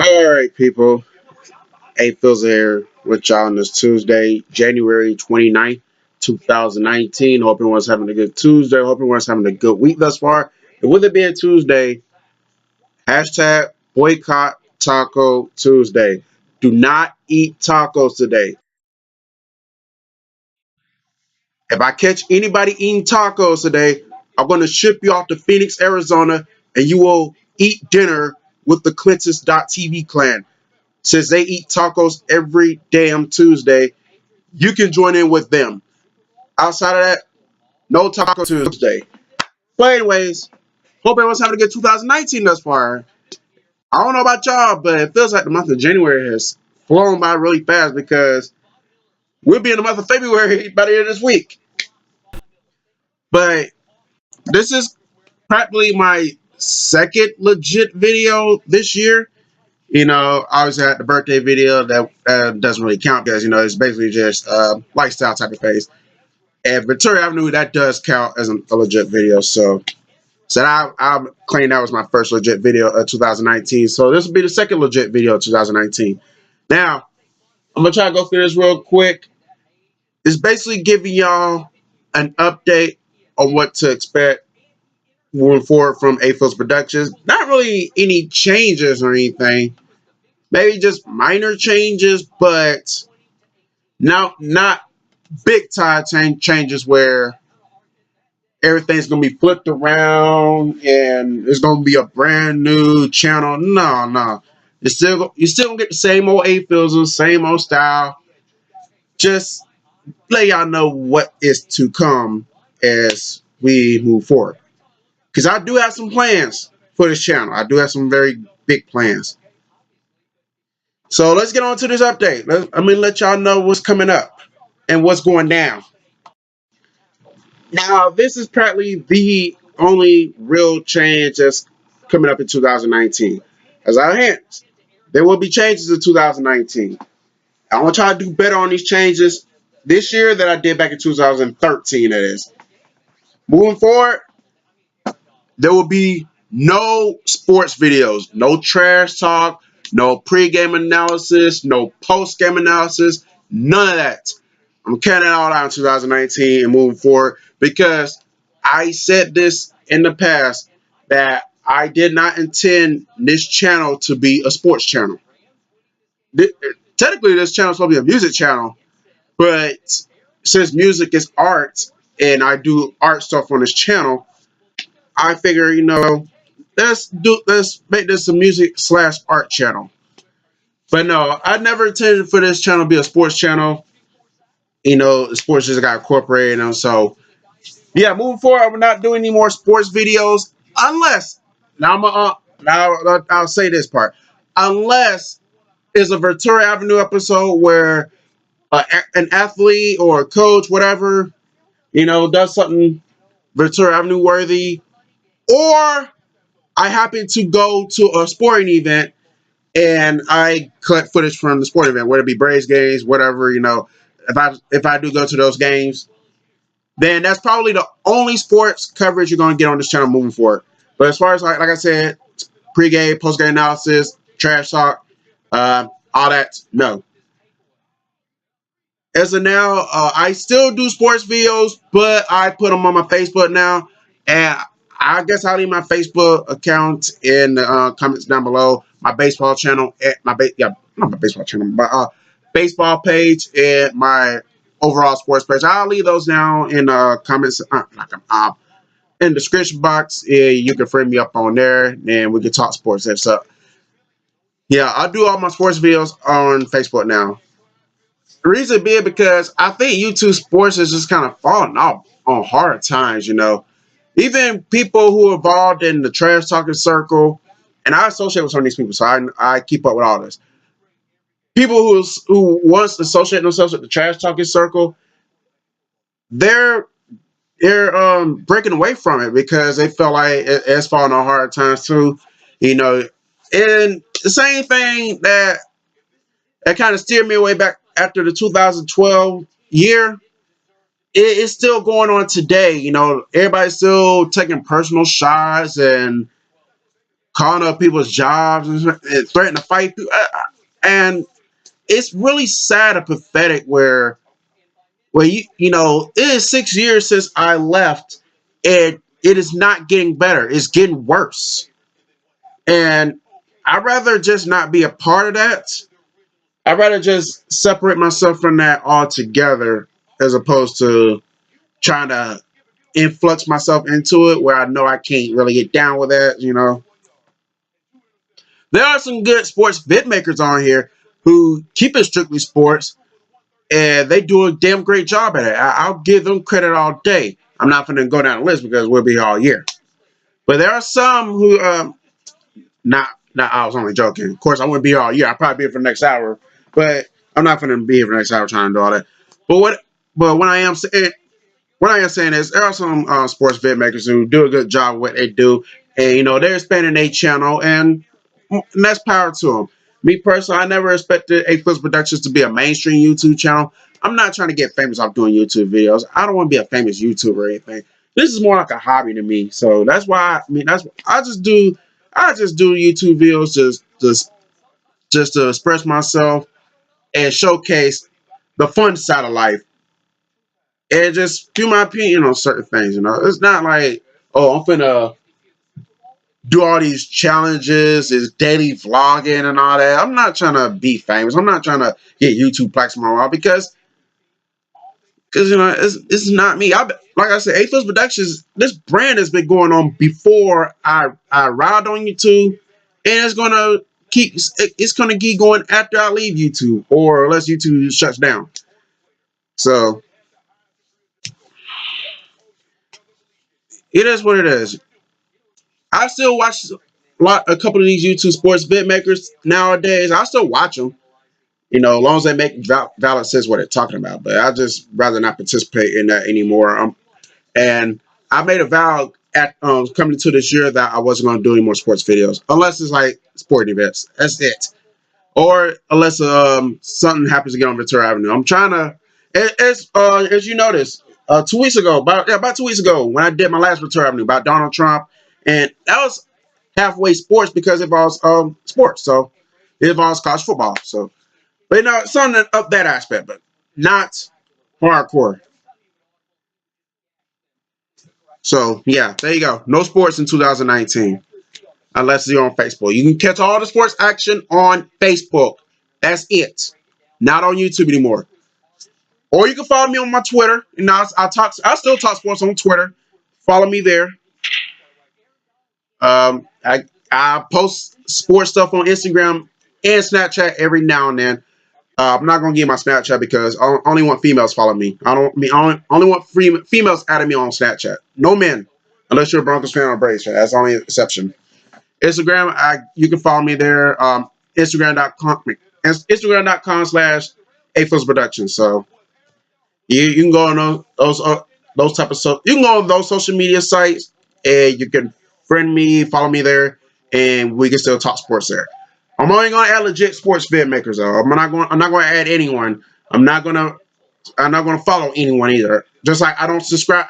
All right, people. A-Fizzle here with y'all on this Tuesday, January 29th, 2019. Hope everyone's having a good Tuesday. Hope everyone's having a good week thus far. And with it being Tuesday, hashtag boycott Taco Tuesday. Do not eat tacos today. If I catch anybody eating tacos today, I'm going to ship you off to Phoenix, Arizona, and you will eat dinner with the Clintus.tv clan. Since they eat tacos every damn Tuesday, you can join in with them. Outside of that, no Taco Tuesday. But anyways, hope everyone's having a good 2019 thus far. I don't know about y'all, but it feels like the month of January has flown by really fast because we'll be in the month of February by the end of this week. But this is practically my second legit video this year. Obviously I had the birthday video that doesn't really count because, it's basically just lifestyle type of face. And Victoria Avenue, that does count as a legit video. So I claim that was my first legit video of 2019. So this will be the second legit video of 2019. Now, I'm going to try to go through this real quick. It's basically giving y'all an update on what to expect moving forward from A-Fizzle Productions. Not really any changes or anything. Maybe just minor changes, but not big time changes where everything's gonna be flipped around and it's gonna be a brand new channel. No, no. You still gonna get the same old A-Fizzle, same old style. Just let y'all know what is to come as we move forward. Because I do have some plans for this channel. I do have some very big plans. So let's get on to this update. I'm gonna let y'all know what's coming up and what's going down. Now, this is probably the only real change that's coming up in 2019. As I hint, there will be changes in 2019. I want to try to do better on these changes this year than I did back in 2013. That is. Moving forward, there will be no sports videos, no trash talk, no pre-game analysis, no post-game analysis, none of that. I'm carrying it all out in 2019 and moving forward because I said this in the past that I did not intend this channel to be a sports channel. Technically, this channel is supposed to be a music channel, but since music is art and I do art stuff on this channel, I figure, let's make this a music slash art channel. But no, I never intended for this channel to be a sports channel. Sports just got incorporated, so yeah, moving forward, we're not doing any more sports videos unless now I'll say this part, unless it's a Ventura Avenue episode where an athlete or a coach, whatever, does something Ventura Avenue worthy, or I happen to go to a sporting event and I collect footage from the sporting event, whether it be Braves games, whatever, if I do go to those games, then that's probably the only sports coverage you're going to get on this channel moving forward. But as far as, like I said, pre-game, post-game analysis, trash talk, all that, no. As of now, I still do sports videos, but I put them on my Facebook now. And I guess I'll leave my Facebook account in the comments down below. My baseball channel, not my baseball channel, but baseball page and my overall sports page. I'll leave those down in the comments, in the description box. Yeah, you can friend me up on there, and we can talk sports there. So yeah, I do all my sports videos on Facebook now. The reason being because I think YouTube Sports is just kind of falling off on hard times. Even people who are involved in the trash talking circle, and I associate with some of these people, so I keep up with all this. People who once associate themselves with the trash talking circle, they're breaking away from it because they feel like it's falling on hard times too. And the same thing that kind of steered me away back after the 2012 year. It's still going on today. Everybody's still taking personal shots and calling up people's jobs and threatening to fight people. And it's really sad and pathetic where you know it is 6 years since I left, and it is not getting better. It's getting worse, and I'd rather just not be a part of that. I'd rather just separate myself from that altogether, as opposed to trying to influx myself into it where I know I can't really get down with that. You know, there are some good sports bit makers on here who keep it strictly sports, and they do a damn great job at it. I'll give them credit all day. I'm not going to go down the list because we'll be here all year. But there are some who, not. I was only joking. Of course, I wouldn't be here all year. I'll probably be here for the next hour, but I'm not going to be here for the next hour trying to do all that. But but what I am saying is there are some sports vid makers who do a good job of what they do, and you know they're expanding their channel, and that's power to them. Me personally, I never expected A-Fizzle Productions to be a mainstream YouTube channel. I'm not trying to get famous off doing YouTube videos. I don't want to be a famous YouTuber or anything. This is more like a hobby to me. So that's why that's I just do YouTube videos just to express myself and showcase the fun side of life and just do my opinion on certain things. You know, it's not like, oh, I'm finna do all these challenges, this daily vlogging and all that. I'm not trying to be famous. I'm not trying to get YouTube plaques on my wall because you know it's not me. Like I said, A-Fizzle Productions. This brand has been going on before I arrived on YouTube, and it's gonna keep going after I leave YouTube or unless YouTube shuts down. So it is what it is. I still watch a couple of these YouTube sports bit makers nowadays. I still watch them. You know, as long as they make valid sense what they're talking about. But I just rather not participate in that anymore. And I made a vow at coming to this year that I wasn't going to do any more sports videos unless it's like sporting events. That's it. Or unless something happens to get on Ventura Avenue. I'm trying to. As you noticed, 2 weeks ago, about 2 weeks ago, when I did my last Ventura Avenue about Donald Trump, and that was halfway sports because it involves sports. So it involves college football. So but you know, something of that aspect, but not hardcore. So yeah, there you go. No sports in 2019 unless you're on Facebook. You can catch all the sports action on Facebook. That's it. Not on YouTube anymore. Or you can follow me on my Twitter. And I still talk sports on Twitter. Follow me there. I post sports stuff on Instagram and Snapchat every now and then. I'm not gonna give my Snapchat because I only want females follow me. I only want females adding me on Snapchat. No men, unless you're a Broncos fan or a Braves fan. That's the only exception. Instagram, you can follow me there. Instagram.com/A Fizzle Productions. So you can go on those type of you can go on those social media sites and you can friend me, follow me there, and we can still talk sports there. I'm only gonna add legit sports vid makers though. I'm not gonna add anyone. I'm not gonna follow anyone either. Just like I don't subscribe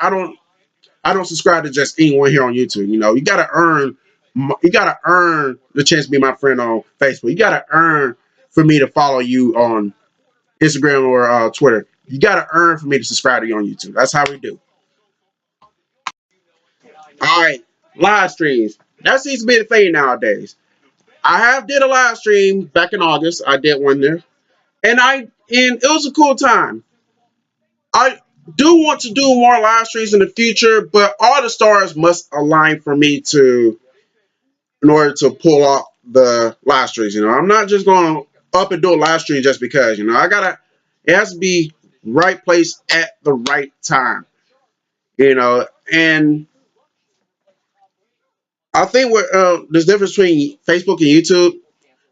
to just anyone here on YouTube. You know, you gotta earn the chance to be my friend on Facebook. You gotta earn for me to follow you on Instagram or Twitter. You gotta earn for me to subscribe to you on YouTube. That's how we do. All right, live streams. That seems to be the thing nowadays. I have did a live stream back in August. I did one there, and it was a cool time. I do want to do more live streams in the future, but all the stars must align for me to in order to pull off the live streams. You know, I'm not just going to up and do a live stream just because. You know, it has to be right place at the right time. You know, and I think what there's difference between Facebook and YouTube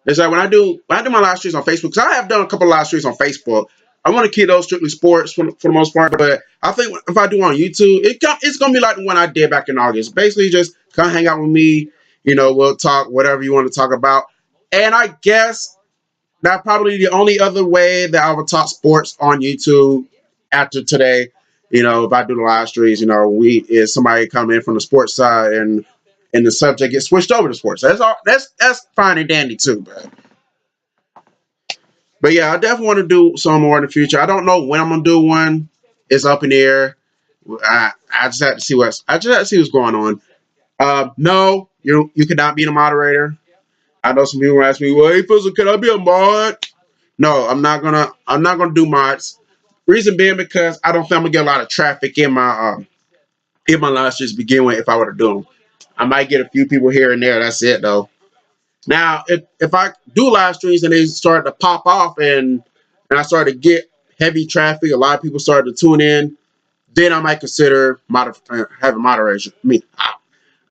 is that when I do my live streams on Facebook, because I have done a couple of live streams on Facebook. I want to keep those strictly sports for the most part, but I think if I do on YouTube, it's gonna be like the one I did back in August. Basically, just come hang out with me. You know, we'll talk whatever you want to talk about, and I guess that probably the only other way that I would talk sports on YouTube after today. You know, if I do the live streams, you know, we is somebody come in from the sports side and and the subject gets switched over to sports. That's all. That's fine and dandy too. But yeah, I definitely want to do some more in the future. I don't know when I'm gonna do one. It's up in the air. I just have to see what's going on. No, you cannot be the moderator. I know some people ask me, "Well, A-Fizzle, can I be a mod?" No, I'm not gonna do mods. Reason being because I don't think I'm gonna get a lot of traffic in my live streams to begin with if I were to do them. I might get a few people here and there. That's it though. Now, if I do live streams and they start to pop off and I start to get heavy traffic, a lot of people start to tune in, then I might consider having moderation.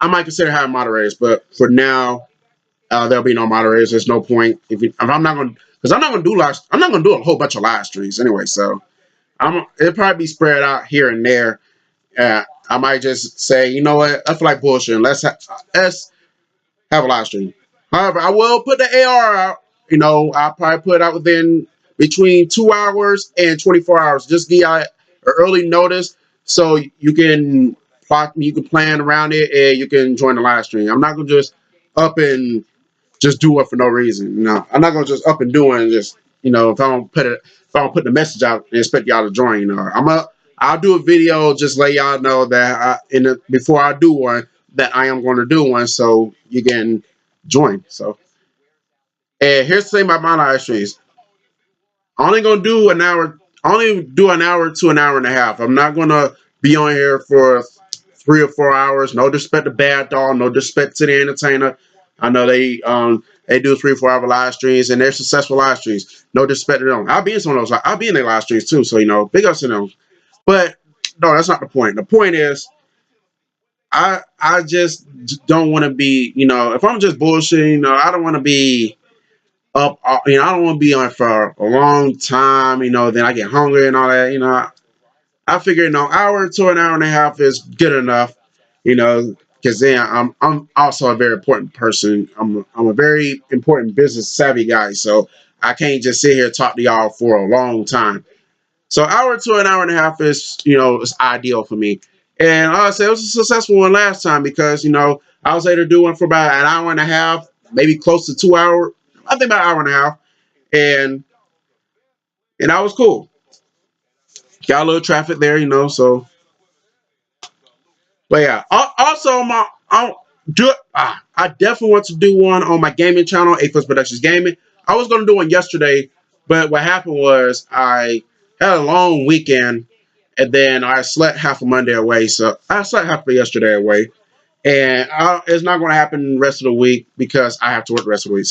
I might consider having moderators, but for now, there'll be no moderators. There's no point if I'm not going because I'm not going to do a whole bunch of live streams anyway. So it'll probably be spread out here and there. I might just say, you know what, I feel like bullshit. Let's have a live stream. However, I will put the AR out. I'll probably put it out within between 2 hours and 24 hours. Just give out an early notice so you can plan around it and you can join the live stream. I'm not gonna just up and just do it for no reason. I'm not gonna just up and do it and just if I don't put the message out and expect y'all to join. I'll do a video just let y'all know that before I do one that I am going to do one so you can join. So and here's the thing about my live streams. I'm only gonna do an hour. I only do an hour to an hour and a half. I'm not gonna be on here for 3 or 4 hours. No disrespect to Bad Dog. No disrespect to the entertainer. I know they do 3 or 4 hour live streams and they're successful live streams. No disrespect to them. I'll be in some of those. I'll be in their live streams too. So big ups to them. But no, that's not the point. The point is, I just don't want to be. If I'm just bullshitting, I don't want to be up. I don't want to be on for a long time. Then I get hungry and all that. I figure hour to an hour and a half is good enough. Because then I'm also a very important person. I'm a very important business savvy guy. So I can't just sit here and talk to y'all for a long time. So hour to an hour and a half is ideal for me. And like I said, it was a successful one last time because I was able to do one for about an hour and a half, maybe close to 2 hours. I think about an hour and a half, and that was cool. Got a little traffic there, so. But yeah, also I definitely want to do one on my gaming channel, A-Fizzle Productions Gaming. I was gonna do one yesterday, but what happened was I had a long weekend, and then I slept half of Monday away. So I slept half of yesterday away, and it's not going to happen the rest of the week because I have to work the rest of the week.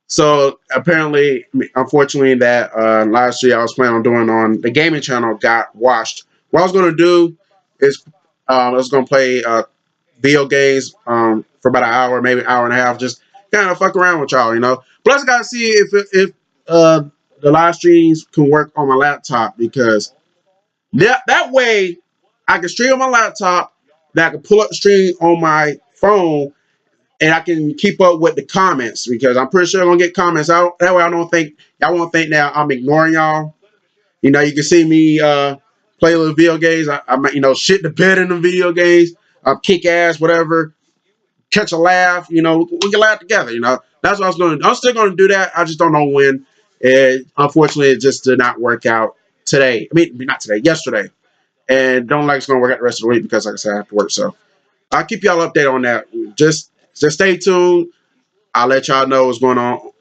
So apparently, unfortunately, that live stream I was planning on doing on the gaming channel got washed. What I was going to do is I was going to play video games for about an hour, maybe an hour and a half, just kind of fuck around with y'all. Plus, I got to see if the live streams can work on my laptop because that way I can stream on my laptop, that I can pull up the stream on my phone, and I can keep up with the comments because I'm pretty sure I'm gonna get comments out. That way I don't think y'all won't think that I'm ignoring y'all. You can see me play a little video games. I might, shit the bed in the video games, kick ass, whatever, catch a laugh. We can laugh together. That's what I was going to do. I'm still going to do that. I just don't know when. And unfortunately, it just did not work out today. I mean, not today, yesterday. And don't like it's going to work out the rest of the week because, like I said, I have to work. So I'll keep y'all updated on that. Just stay tuned. I'll let y'all know what's going on.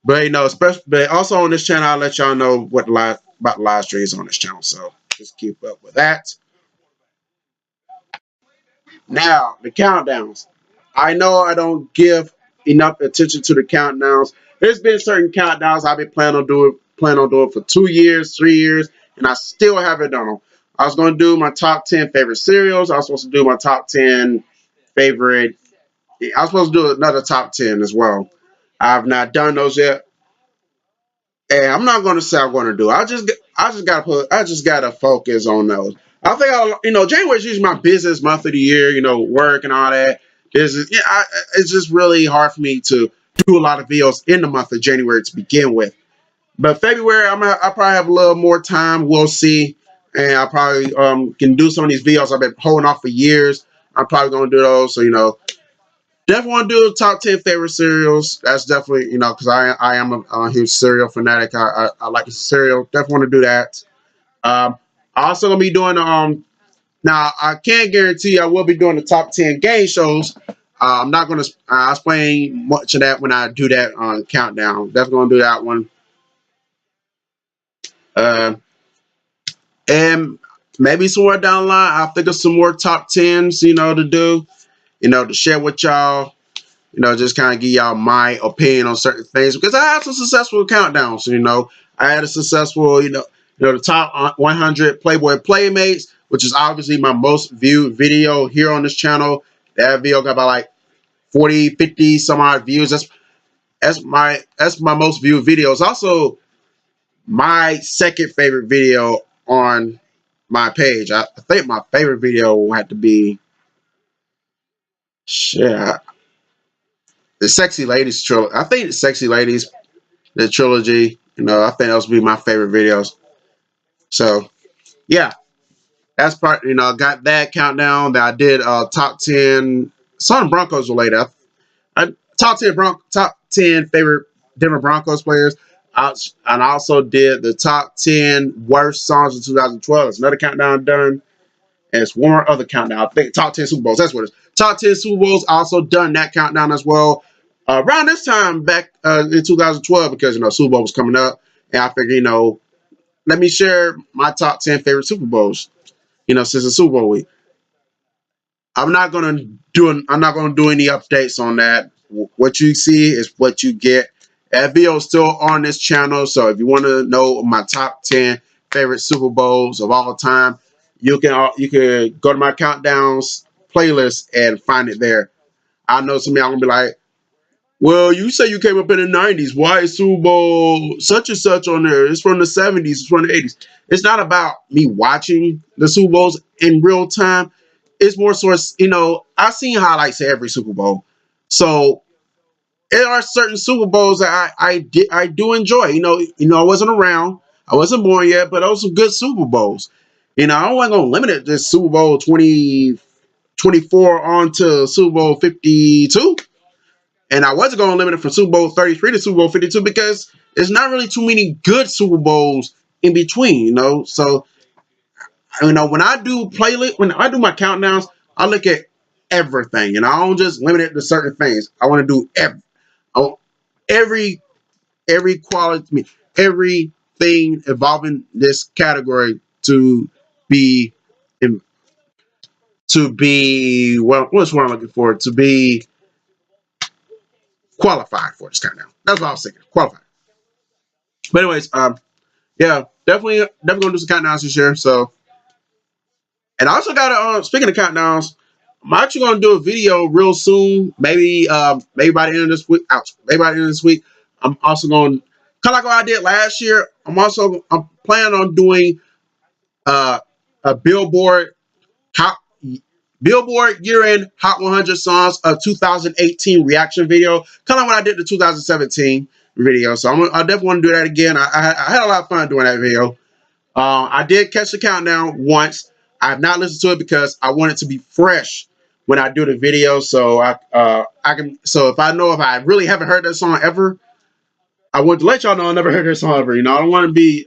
But but also on this channel, I'll let y'all know what about the live streams on this channel. So just keep up with that. Now the countdowns. I know I don't give enough attention to the countdowns. There's been certain countdowns I've been planning on doing for 2 years, 3 years, and I still haven't done them. I was going to do my top 10 favorite cereals. I was supposed to do my top 10 favorite. I was supposed to do another top 10 as well. I've not done those yet. And I'm not going to say I'm going to do it. I just gotta focus on those. I think January is usually my business month of the year. Work and all that business. Yeah, it's just really hard for me to do a lot of videos in the month of January to begin with. But February, I probably have a little more time. We'll see, and I probably can do some of these videos I've been holding off for years. I'm probably gonna do those. So definitely want to do top 10 favorite cereals. That's definitely because I am a huge cereal fanatic. I like cereal. Definitely want to do that. I also gonna be doing now I can't guarantee I will be doing the top 10 game shows. I'm not gonna explain much of that when I do that on countdown. Definitely gonna do that one. Uh, and maybe somewhere down the line I'll think of some more top tens, to do, to share with y'all. Just kind of give y'all my opinion on certain things because I had some successful countdowns. I had a successful, the top 100 Playboy Playmates, which is obviously my most viewed video here on this channel. That video got about like 40, 50 some odd views. That's my most viewed video. It's also my second favorite video on my page. I think my favorite video will have to be shit, the Sexy Ladies trilogy. I think the Sexy Ladies, the trilogy, I think those would be my favorite videos. So yeah, that's part. I got that countdown that I did. Top 10 some Broncos related. Top 10 favorite Denver Broncos players. And I also did the top 10 worst songs of 2012. It's another countdown done. And it's one more other countdown. I think top 10 Super Bowls. That's what it is. Top 10 Super Bowls. I also done that countdown as well. Around this time back in 2012, because Super Bowl was coming up, and I figured let me share my top 10 favorite Super Bowls. Since it's Super Bowl week. I'm not gonna do any updates on that. What you see is what you get. That video is still on this channel, so if you want to know my top 10 favorite Super Bowls of all time, you can go to my countdowns playlist and find it there. I know some of y'all gonna be like, well, you say you came up in the 90s. Why is Super Bowl such and such on there? It's from the 70s. It's from the 80s. It's not about me watching the Super Bowls in real time. It's more so, I've seen highlights of every Super Bowl. So there are certain Super Bowls that I do enjoy. I wasn't around. I wasn't born yet, but those some good Super Bowls. I wasn't going to limit it to Super Bowl 2024 on to Super Bowl 52. And I wasn't going to limit it from Super Bowl 33 to Super Bowl 52 because there's not really too many good Super Bowls in between. So, when I do my countdowns, I look at everything. And I don't just limit it to certain things. I want to do every, every quality, everything involving this category to be, well, what's what I'm looking for? To be qualified for this countdown. That's what I was thinking. Qualified. But anyways, yeah, definitely gonna do some countdowns this year. So, and I also got speaking of countdowns, I'm actually gonna do a video real soon. Maybe by the end of this week. Ouch. Maybe by the end of this week. I'm also going kind of like what I did last year. I'm planning on doing a hot Billboard year-end Hot 100 songs of 2018 reaction video, kind of what I did the 2017 video. So I definitely want to do that again. I had a lot of fun doing that video. I did catch the countdown once. I have not listened to it because I want it to be fresh when I do the video. So I can. So if I really haven't heard that song ever, I want to let y'all know I never heard that song ever. I don't want to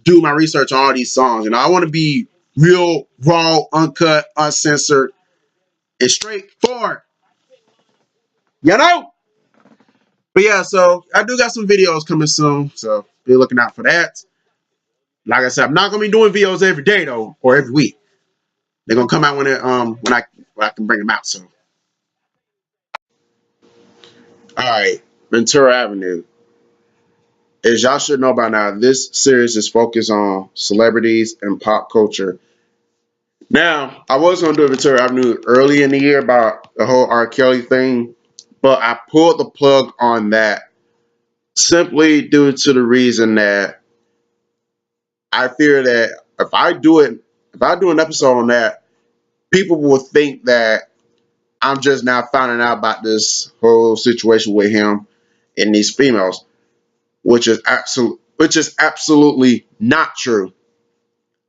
do my research on all these songs. I want to be real, raw, uncut, uncensored, and straightforward. You know. But yeah, so I do got some videos coming soon. So be looking out for that. Like I said, I'm not gonna be doing videos every day though, or every week. They're gonna come out when I can bring them out. So, all right, Ventura Avenue. As y'all should know by now, this series is focused on celebrities and pop culture. Now, I was gonna do a Ventura Avenue early in the year about the whole R. Kelly thing, but I pulled the plug on that simply due to the reason that I fear that if I do an episode on that, people will think that I'm just now finding out about this whole situation with him and these females, which is absolutely not true.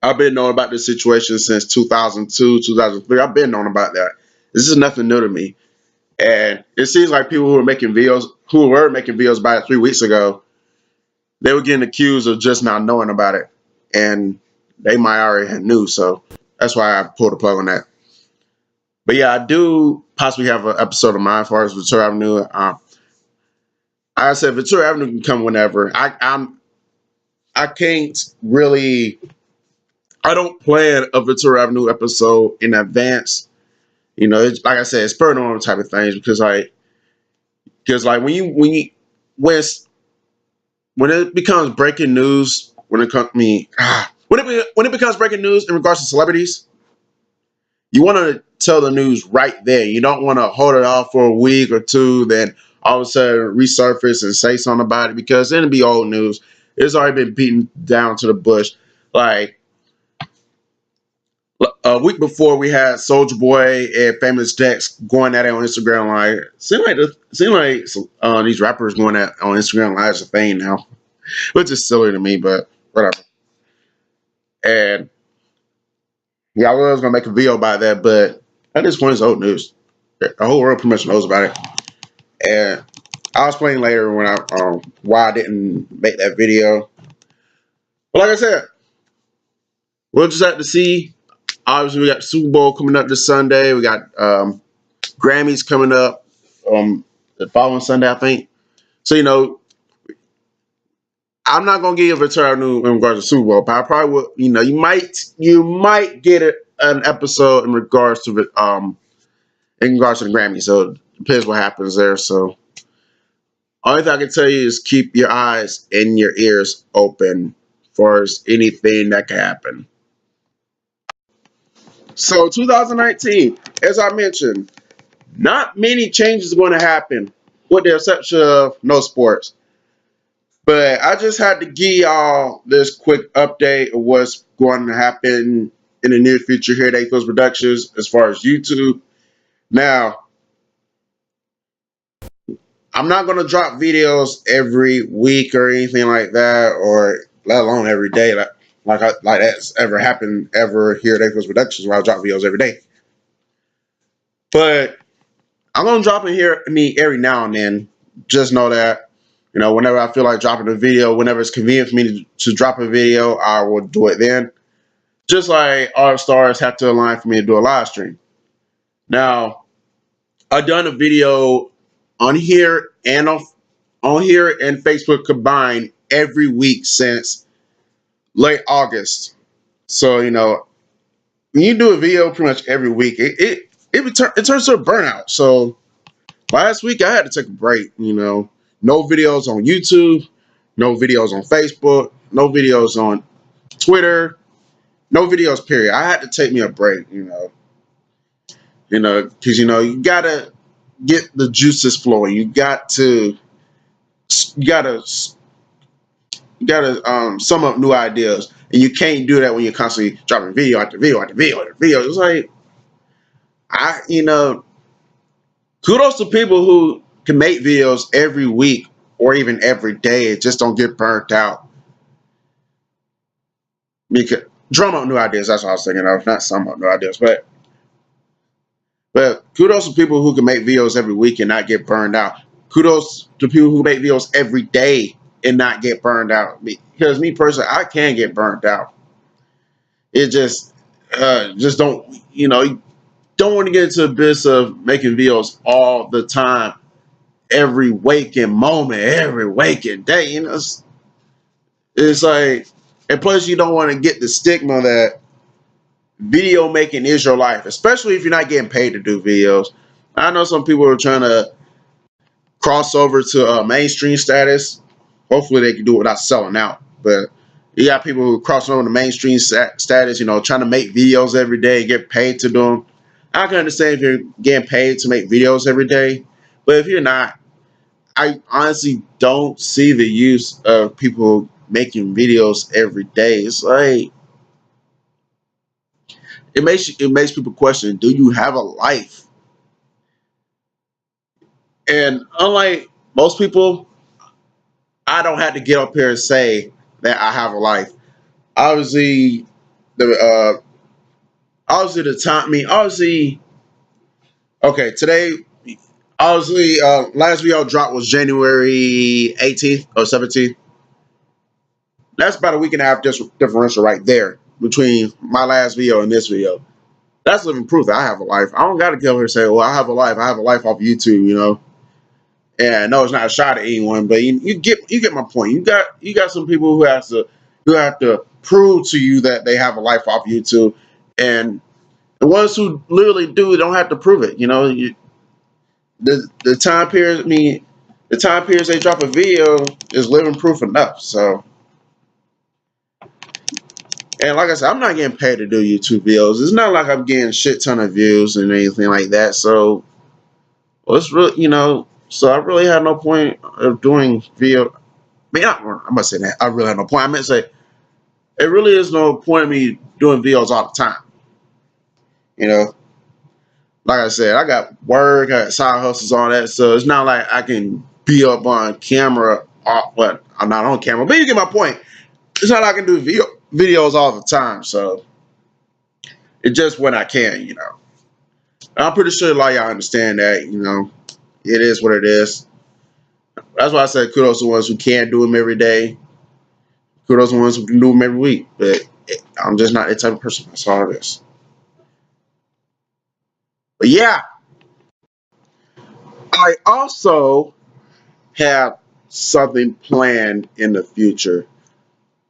I've been knowing about this situation since 2002, 2003. I've been knowing about that. This is nothing new to me. And it seems like people who were making videos about it 3 weeks ago, they were getting accused of just not knowing about it. And they might already have knew. So that's why I pulled the plug on that. But yeah, I do possibly have an episode of mine as far as Ventura Avenue. I said Ventura Avenue can come whenever. I can't really. I don't plan a Ventura Avenue episode in advance. You know, it's, like I said, it's paranormal type of things because when when it becomes breaking news, when it comes me when it becomes breaking news in regards to celebrities, you want to tell the news right there. You don't want to hold it off for a week or two, then all of a sudden resurface and say something about it because then it'll be old news. It's already been beaten down to the bush. Like a week before, we had Soldier Boy and Famous Dex going at it on Instagram Live. Seem like these rappers going at on Instagram Live is a thing now, which is silly to me, but whatever. And yeah, I was gonna make a video about that, but at this point, it's old news. The whole world pretty much knows about it. And I'll explain later when I why I didn't make that video. But like I said, we'll just have to see. Obviously, we got the Super Bowl coming up this Sunday. We got Grammys coming up the following Sunday, I think. So I'm not gonna give a turn in regards to Super Bowl, but I probably will. You might get an episode in regards to the Grammy. So it depends what happens there. So only thing I can tell you is keep your eyes and your ears open for anything that can happen. So 2019, as I mentioned, not many changes are going to happen, with the exception of no sports. But I just had to give y'all this quick update of what's going to happen in the near future here at A-Fizzle Productions as far as YouTube. Now, I'm not going to drop videos every week or anything like that, or let alone every day, like that's ever happened ever here at A-Fizzle Productions, where I drop videos every day. But I'm gonna drop in here every now and then. Just know that whenever I feel like dropping a video, whenever it's convenient for me to drop a video, I will do it then. Just like all stars have to align for me to do a live stream. Now, I've done a video on here and on here and Facebook combined every week since late August. So when you do a video pretty much every week, it turns to a burnout. So last week I had to take a break. No videos on YouTube, no videos on Facebook, no videos on Twitter, no videos. Period. I had to take me a break. Because you gotta get the juices flowing. You gotta sum up new ideas, and you can't do that when you're constantly dropping video after video after video after video. It's like kudos to people who can make videos every week or even every day and just don't get burnt out. Because drum up new ideas. That's what I was thinking of. Not sum up new ideas, but kudos to people who can make videos every week and not get burned out. Kudos to people who make videos every day and not get burned out. Because me personally, I can get burned out. It just don't you don't want to get into the business of making videos all the time, every waking moment, every waking day. It's like, and plus you don't want to get the stigma that video making is your life, especially if you're not getting paid to do videos. I know some people are trying to cross over to mainstream status. Hopefully they can do it without selling out. But you got people who cross over to mainstream status, trying to make videos every day and get paid to do them. I can understand if you're getting paid to make videos every day, but if you're not, I honestly don't see the use of people making videos every day. It's like it makes people question: do you have a life? And unlike most people, I don't have to get up here and say that I have a life. Obviously, the obviously the time. I mean, obviously, okay. Today, obviously, last video drop was January 18th or 17th. That's about a week and a half differential right there between my last video and this video. That's living proof that I have a life. I don't got to come here and say, "Well, I have a life. I have a life off YouTube," you know. And no, it's not a shot at anyone, but you get my point. You got some people who have to prove to you that they have a life off YouTube, and the ones who literally do don't have to prove it. You know, the time period. I mean, the time periods they drop a video is living proof enough. So, and like I said, I'm not getting paid to do YouTube videos. It's not like I'm getting a shit ton of views and anything like that. So, well, it's really, you know. So I really had no point of doing video. I mean, I'm gonna say that I really had no point. I meant to say it really is no point of me doing videos all the time. You know, like I said, I got work, I got side hustles, all that. So it's not like I can be up on camera. But I'm not on camera. But you get my point. It's not like I can do videos all the time. So it's just when I can. You know, I'm pretty sure a lot of y'all understand that. You know, it is what it is. That's why I said kudos to the ones who can't do them every day. Kudos to the ones who can do them every week. But I'm just not that type of person. That's all it is. But yeah, I also have something planned in the future.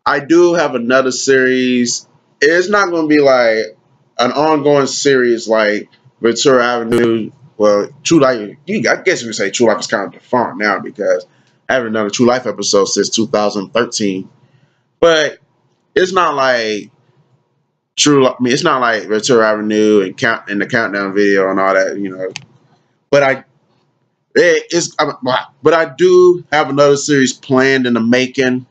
I do have another series. It's not going to be like an ongoing series like Ventura Avenue. Well, True Life, I guess you could say True Life is kind of defunct now because I haven't done a True Life episode since 2013. But it's not like I mean, it's not like Ventura Avenue and the countdown video and all that, you know. But but I do have another series planned in the making,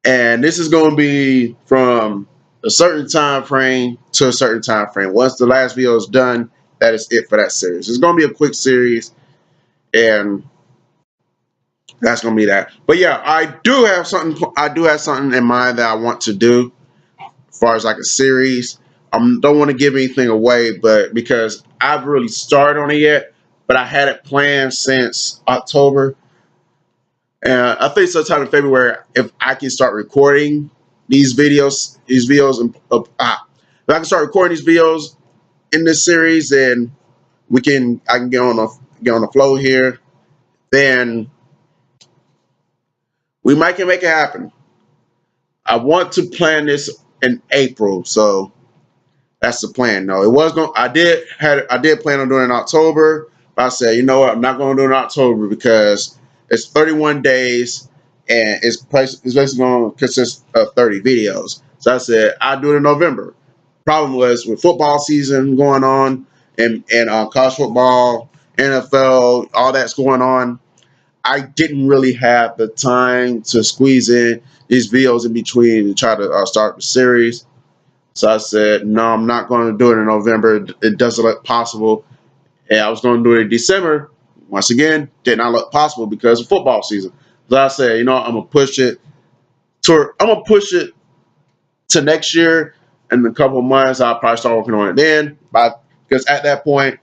and this is going to be from a certain time frame to a certain time frame. Once the last video is done, that is it for that series. It's going to be a quick series, and that's going to be that. But yeah, I do have something. I do have something in mind that I want to do as far as like a series. I don't want to give anything away, but because I've really started on it yet, but I had it planned since October. And I think sometime in February, if I can start recording if I can start recording these videos in this series, then I can get on the flow here. Then we might can make it happen. I want to plan this in April, so that's the plan. No, it was going. I did plan on doing it in October, but I said, you know what, I'm not going to do it in October because it's 31 days and it's basically going to consist of 30 videos. So I said I'll do it in November. Problem was with football season going on and college football, NFL, all that's going on. I didn't really have the time to squeeze in these videos in between to try to start the series. So I said, no, I'm not going to do it in November. It doesn't look possible. And I was going to do it in December. Once again, did not look possible because of football season. So I said, you know, I'm gonna push it to next year. In a couple of months, I'll probably start working on it then. Because at that point,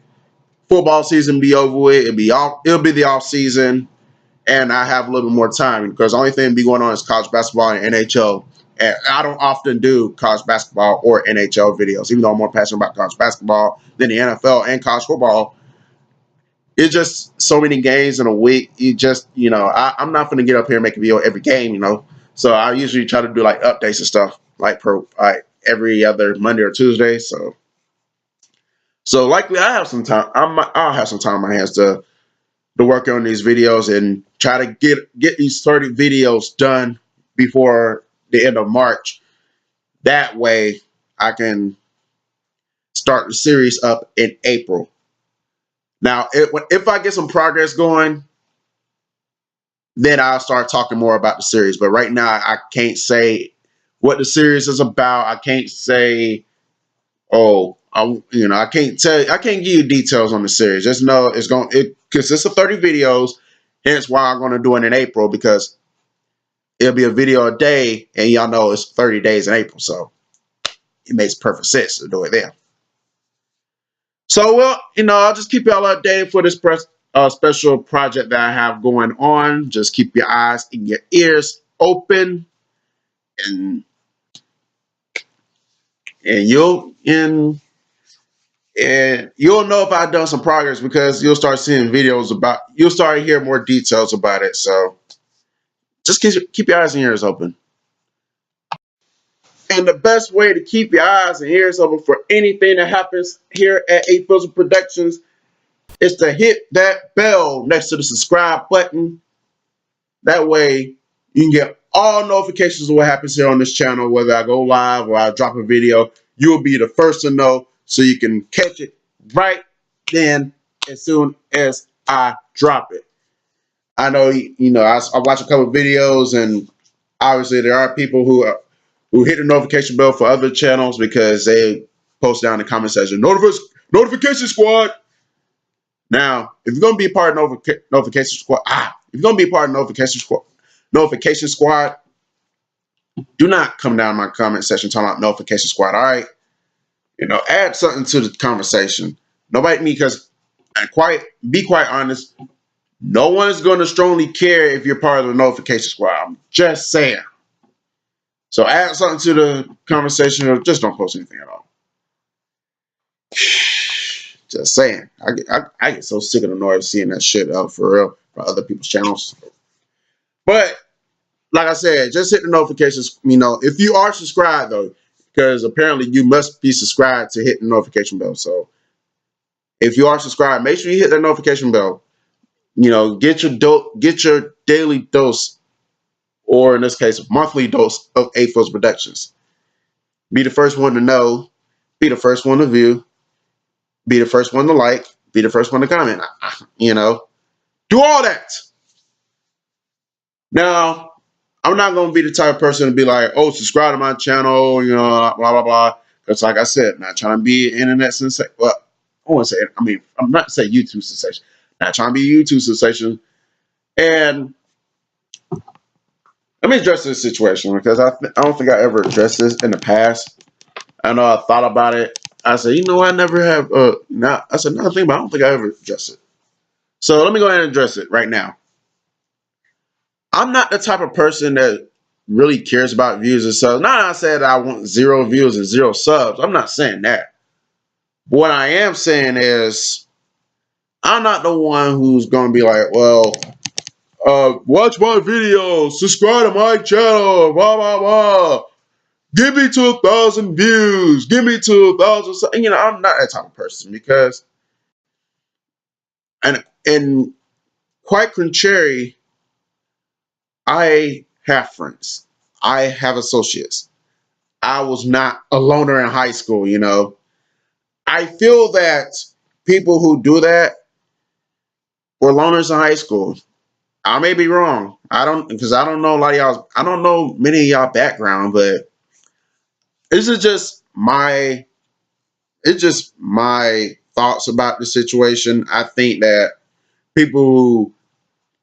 football season be over with. It'll be the off season, and I have a little bit more time because the only thing be going on is college basketball and NHL. And I don't often do college basketball or NHL videos, even though I'm more passionate about college basketball than the NFL and college football. It's just so many games in a week. I'm not going to get up here and make a video every game, you know. So I usually try to do like updates and stuff like every other Monday or Tuesday. So likely I have some time. I'll have some time on my hands to work on these videos and try to get these 30 videos done before the end of March. That way I can start the series up in April. Now, if I get some progress going, then I'll start talking more about the series. But right now, I can't say what the series is about. I can't say, I can't give you details on the series. Just know it consists of 30 videos. Hence why I'm going to do it in April because it'll be a video a day, and y'all know it's 30 days in April. So it makes perfect sense to do it there. So, well, I'll just keep y'all updated for this special project that I have going on. Just keep your eyes and your ears open, and and you'll and and you'll know if I've done some progress because you'll start seeing videos you'll start hearing more details about it. So just keep your eyes and ears open. And the best way to keep your eyes and ears open for anything that happens here at A-Fizzle Productions is to hit that bell next to the subscribe button. That way you can get all notifications of what happens here on this channel, whether I go live or I drop a video. You'll be the first to know, so you can catch it right then as soon as I drop it. I know, I watch a couple of videos, and obviously there are people who hit the notification bell for other channels because they post down in the comment section, notification squad. Now, if you're gonna be a part of notification squad, if you're gonna be a part of notification squad, do not come down my comment section talking about notification squad. All right, add something to the conversation. Nobody, because, and be quite honest, no one is going to strongly care if you're part of the notification squad. I'm just saying. So add something to the conversation, or just don't post anything at all. Just saying. I get so sick of the noise seeing that shit up for real for other people's channels. But like I said, just hit the notifications. If you are subscribed though, because apparently you must be subscribed to hit the notification bell. So if you are subscribed, make sure you hit that notification bell. Get your daily dose, or in this case, monthly dose of A-Fizzle Productions. Be the first one to know. Be the first one to view. Be the first one to like. Be the first one to comment. Do all that. Now, I'm not going to be the type of person to be like, oh, subscribe to my channel, blah, blah, blah. Because like I said, not trying to be an internet sensation. Well, I want to say, I'm not saying YouTube sensation. Not trying to be a YouTube sensation. And let me address this situation, because I don't think I ever addressed this in the past. I know I thought about it. I said, I never have. I said another thing, but I don't think I ever addressed it. So let me go ahead and address it right now. I'm not the type of person that really cares about views and subs. Not I said I want 0 views and 0 subs. I'm not saying that. What I am saying is, I'm not the one who's going to be like, well, watch my videos, subscribe to my channel, blah, blah, blah. Give me to 1,000 views. Give me to 1,000. I'm not that type of person, because, and quite contrary, I have friends. I have associates. I was not a loner in high school, I feel that people who do that were loners in high school. I may be wrong. Because I don't know a lot of y'all. I don't know many of y'all background, but this is just my thoughts about the situation. I think that people who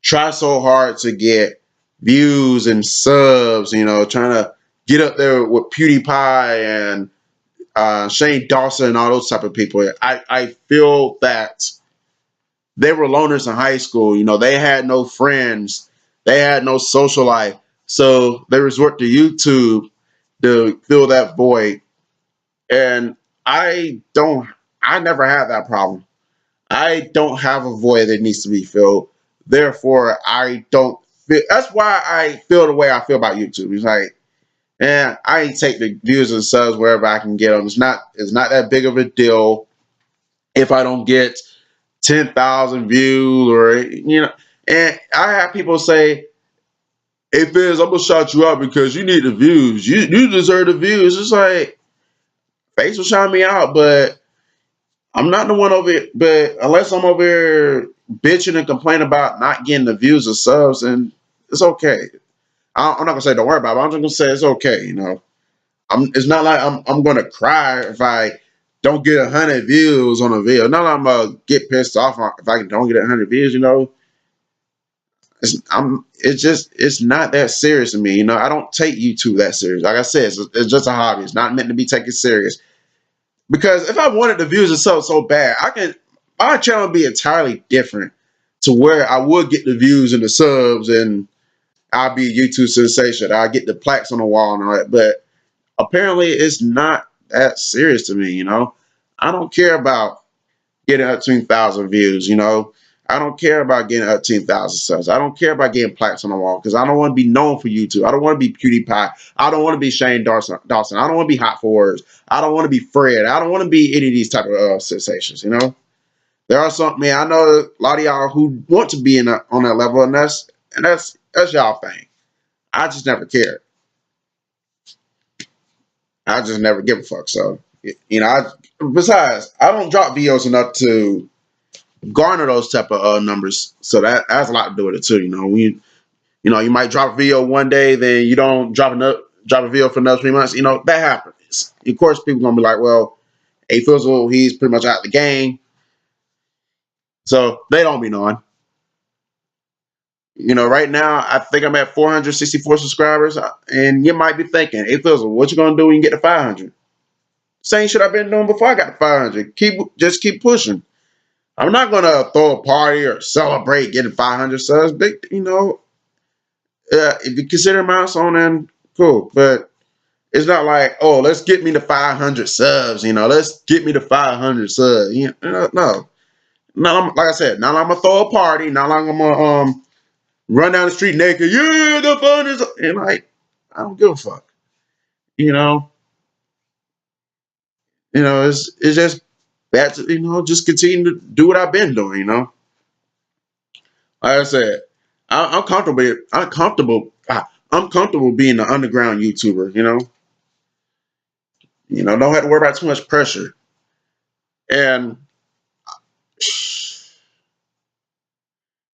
try so hard to get views and subs, trying to get up there with PewDiePie and Shane Dawson and all those type of people, I feel that they were loners in high school. They had no friends. They had no social life. So they resort to YouTube to fill that void. And I never had that problem. I don't have a void that needs to be filled. Therefore, I don't feel, that's why I feel the way I feel about YouTube. It's like, I take the views and subs wherever I can get them. It's not that big of a deal if I don't get 10,000 views, or and I have people say, hey Fizz, I'm gonna shout you out because you need the views. You deserve the views. It's like, thanks for shouting me out, but I'm not the one over here. But unless I'm over here bitching and complaining about not getting the views or subs, and it's okay. I'm not gonna say don't worry about it, but I'm just gonna say it's okay. It's not like I'm gonna cry if I don't get 100 views on a video. Not like I'm gonna get pissed off if I don't get 100 views. It's not that serious to me. You know, I don't take YouTube that serious. Like I said, it's just a hobby. It's not meant to be taken serious. Because if I wanted the views and subs so bad, my channel would be entirely different to where I would get the views and the subs and I'll be a YouTube sensation. I get the plaques on the wall and all that. But apparently it's not that serious to me, you know. I don't care about getting up to 1,000 views, you know. I don't care about getting up to 10,000 subs. I don't care about getting plaques on the wall because I don't want to be known for YouTube. I don't want to be PewDiePie. I don't want to be Shane Dawson. I don't want to be Hot for Words. I don't want to be Fred. I don't want to be any of these type of sensations, you know. There are some, man, I know a lot of y'all who want to be on that level, and that's y'all thing. I just never cared. I just never give a fuck. So, you know, besides, I don't drop videos enough to garner those type of numbers. So that has a lot to do with it too. You know, you might drop a video one day, then you don't drop a video for another 3 months. You know, that happens. Of course, people gonna be like, well, A-Fizzle, he's pretty much out the game. So they don't be knowing. You know, right now, I think I'm at 464 subscribers. And you might be thinking, A-Fizzle, what you going to do when you get to 500? Same shit I've been doing before I got to 500. Just keep pushing. I'm not going to throw a party or celebrate getting 500 subs. You know, if you consider a milestone, then cool. But it's not like, oh, let's get me to 500 subs. You know, let's get me to 500 subs. You know, no. Like I said, not I'm going to throw a party. Not like I'm going to run down the street naked. Yeah, the fun is, and like, I don't give a fuck. You know, it's just that, you know, just continue to do what I've been doing. You know, like I said, I'm comfortable. I'm comfortable being an underground YouTuber. Don't have to worry about too much pressure. And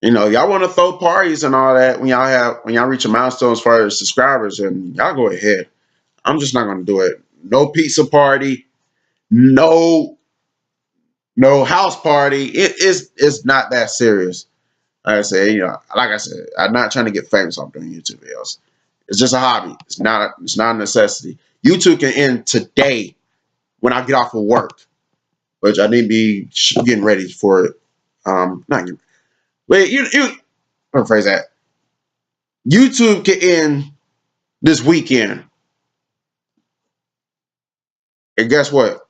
y'all want to throw parties and all that when y'all reach a milestone as far as subscribers, and y'all go ahead. I'm just not gonna do it. No pizza party, no house party. It's not that serious. Like I said, I'm not trying to get famous off doing YouTube videos. It's just a hobby. It's not a necessity. YouTube can end today when I get off of work, which I need to be getting ready for it. Not getting, but rephrase that. YouTube can end this weekend, and guess what?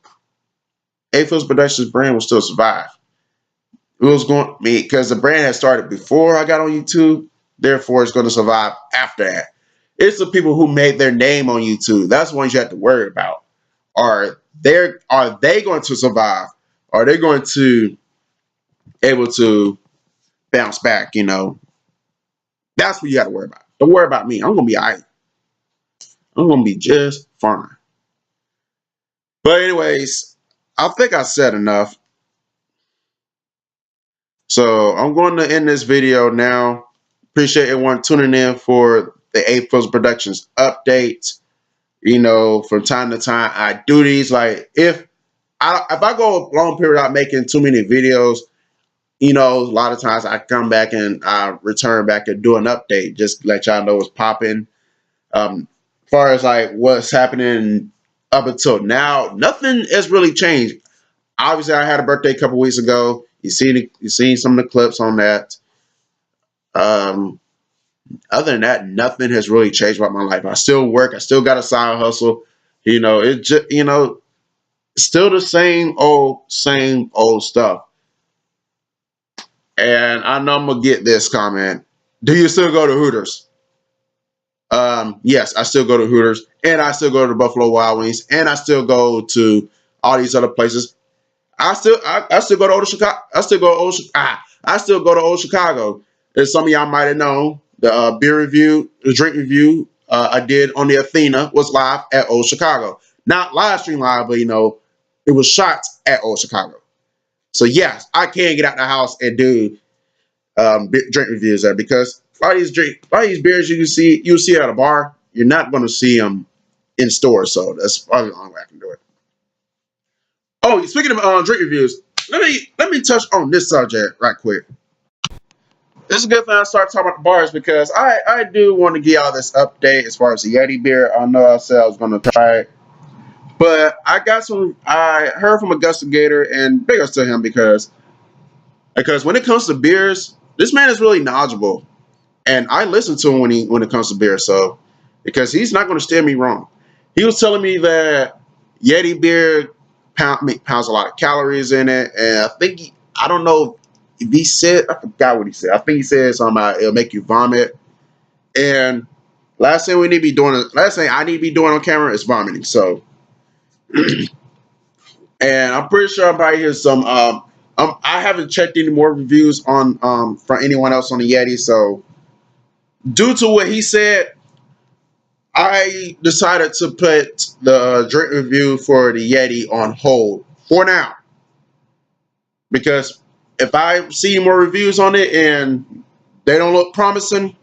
A-Fizzle Productions brand will still survive. It was going because the brand had started before I got on YouTube. Therefore, it's going to survive after that. It's the people who made their name on YouTube. That's the ones you have to worry about. Are they going to survive? Are they going to able to bounce back? That's what you got to worry about. Don't worry about me. I'm going to be all right. I'm going to be just fine. But anyways, I think I said enough. So I'm going to end this video now. Appreciate everyone tuning in for the A-Fizzle Productions update. From time to time, I do these. Like if I go a long period without making too many videos, a lot of times I come back and I return back and do an update, just to let y'all know what's popping. As far as like what's happening up until now, nothing has really changed. Obviously, I had a birthday a couple weeks ago. You seen some of the clips on that. Other than that, nothing has really changed about my life. I still work. I still got a side hustle. It just still the same old stuff. And I know I'm gonna get this comment. Do you still go to Hooters? Yes, I still go to Hooters, and I still go to Buffalo Wild Wings, and I still go to all these other places. I still go to Old Chicago. I still go to Old Chicago. As some of y'all might have known, the beer review, the drink review I did on the Athena was live at Old Chicago. Not live stream live, but it was shot at Old Chicago. So yes, I can get out the house and do drink reviews there, because a lot of these beers you see at a bar, you're not going to see them in stores. So that's probably the only way I can do it. Oh, speaking of drink reviews, let me touch on this subject right quick. It's a good thing I start talking about the bars because I do want to give y'all this update as far as the Yeti beer. I know I said I was going to try it, but I got some. I heard from Augusta Gator, and big ups to him because when it comes to beers, this man is really knowledgeable, and I listen to him when it comes to beer. So because he's not going to steer me wrong, he was telling me that Yeti beer pounds a lot of calories in it, and I don't know if he said, I forgot what he said. I think he said something about it'll make you vomit. And last thing I need to be doing on camera is vomiting. So, and I'm pretty sure I'm probably hear some. I haven't checked any more reviews on from anyone else on the Yeti. So, due to what he said, I decided to put the drink review for the Yeti on hold for now because if I see more reviews on it and they don't look promising,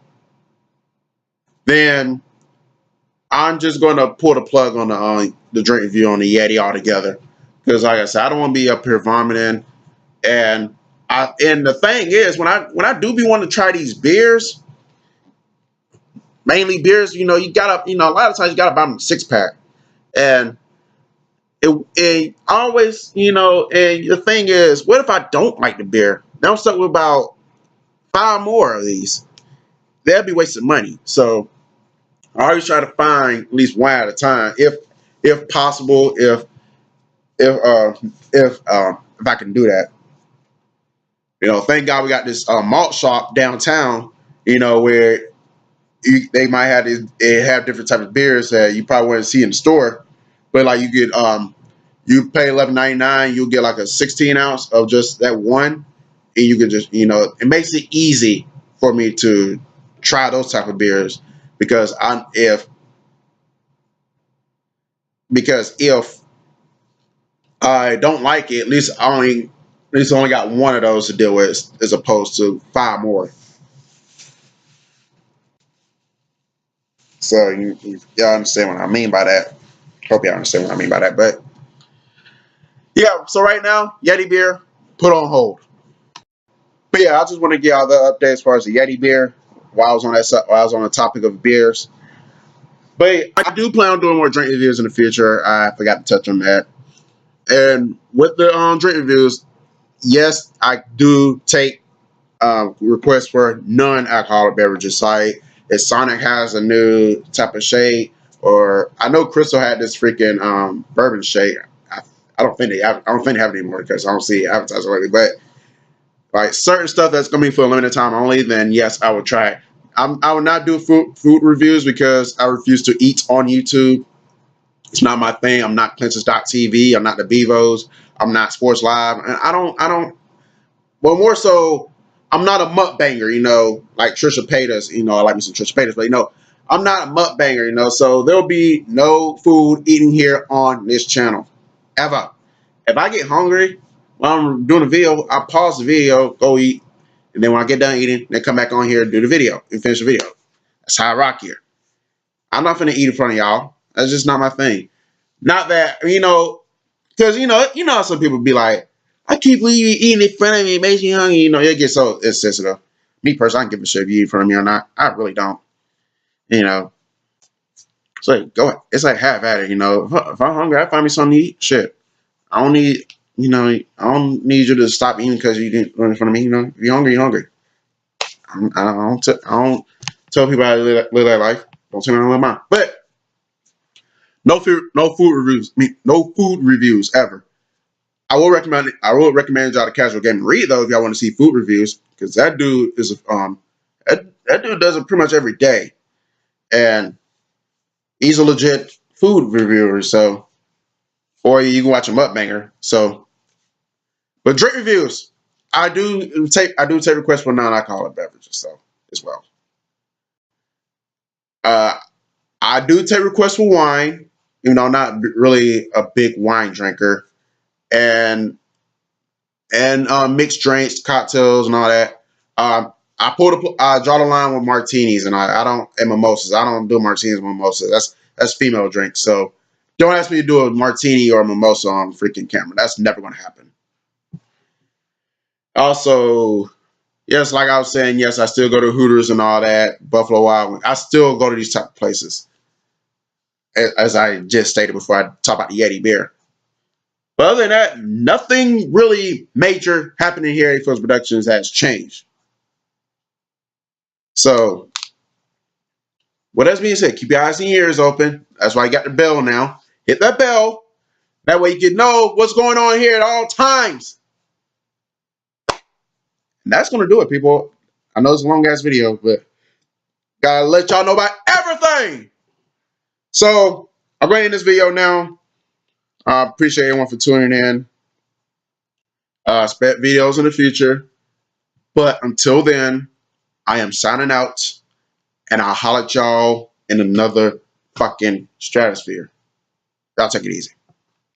then I'm just going to pull the plug on the drink review on the Yeti altogether. Because, like I said, I don't want to be up here vomiting. And the thing is, when I do be wanting to try these beers, mainly beers, you gotta, a lot of times you gotta buy them a 6-pack, and it always, and the thing is, what if I don't like the beer? Now I'm stuck with about 5 more of these. That'd be wasting money. So I always try to find at least one at a time, if possible, if uh if I can do that. Thank God we got this malt shop downtown. Where they might they have different types of beers that you probably wouldn't see in the store, but like you get you pay $11.99, you'll get like a 16 ounce of just that one, and you can just it makes it easy for me to try those type of beers because if I don't like it, at least I only got one of those to deal with as opposed to 5 more. So y'all understand what I mean by that. Hope y'all understand what I mean by that. But yeah, so right now, Yeti beer, put on hold. But yeah, I just want to give y'all the update as far as the Yeti beer while I was on the topic of beers. But I do plan on doing more drink reviews in the future. I forgot to touch on that. And with the drink reviews, yes, I do take requests for non-alcoholic beverages. So if Sonic has a new type of shade, or I know Crystal had this freaking bourbon shade. I don't think I don't think they have it anymore because I don't see it advertised lately. But like certain stuff that's gonna be for a limited time only, then yes, I would try it. I would not do food reviews because I refuse to eat on YouTube. It's not my thing. I'm not Princess.tv. I'm not the Bevos. I'm not Sports Live. And I don't. Well, more so, I'm not a mukbanger, like Trisha Paytas. I like me some Trisha Paytas, but I'm not a mukbanger, so there'll be no food eating here on this channel. Ever. If I get hungry while I'm doing a video, I pause the video, go eat, and then when I get done eating, then come back on here and do the video and finish the video. That's how I rock here. I'm not finna eat in front of y'all. That's just not my thing. Not that, because how some people be like, I keep you eating in front of me, it makes you hungry. You get so insensitive. Me personally, I don't give a shit if you eat in front of me or not. I really don't. It's like go ahead. It's like half at it. If I'm hungry, I find me something to eat. Shit, I don't need. I don't need you to stop eating because you didn't run in front of me. If you're hungry, you're hungry. I don't tell people how to live that life. Don't tell me how to live mine. But no food reviews. No food reviews ever. I will recommend y'all the Casual Gaming Read though if y'all want to see food reviews because that dude is that dude does it pretty much every day, and he's a legit food reviewer. So, or you can watch a mukbanger. So, but drink reviews, I do take requests for non-alcoholic beverages so as well. Uh, I do take requests for wine, even though I'm not really a big wine drinker, and mixed drinks, cocktails, and all that. I draw the line with martinis, and I don't and mimosas. I don't do martinis and mimosas. That's female drinks. So don't ask me to do a martini or a mimosa on freaking camera. That's never going to happen. Also, Yes, like I was saying, yes, I still go to Hooters and all that, Buffalo Wild Wings. I still go to these type of places, as I just stated before I talk about the Yeti beer. But other than that, nothing really major happening here at A-Fizzle Productions has changed. So, with that being said, keep your eyes and ears open. That's why you got the bell now. Hit that bell. That way you can know what's going on here at all times. And that's going to do it, people. I know it's a long-ass video, but gotta let y'all know about everything. So, I'm going to end this video now. I appreciate everyone for tuning in. Expect videos in the future. But until then, I am signing out. And I'll holler at y'all in another fucking stratosphere. Y'all take it easy.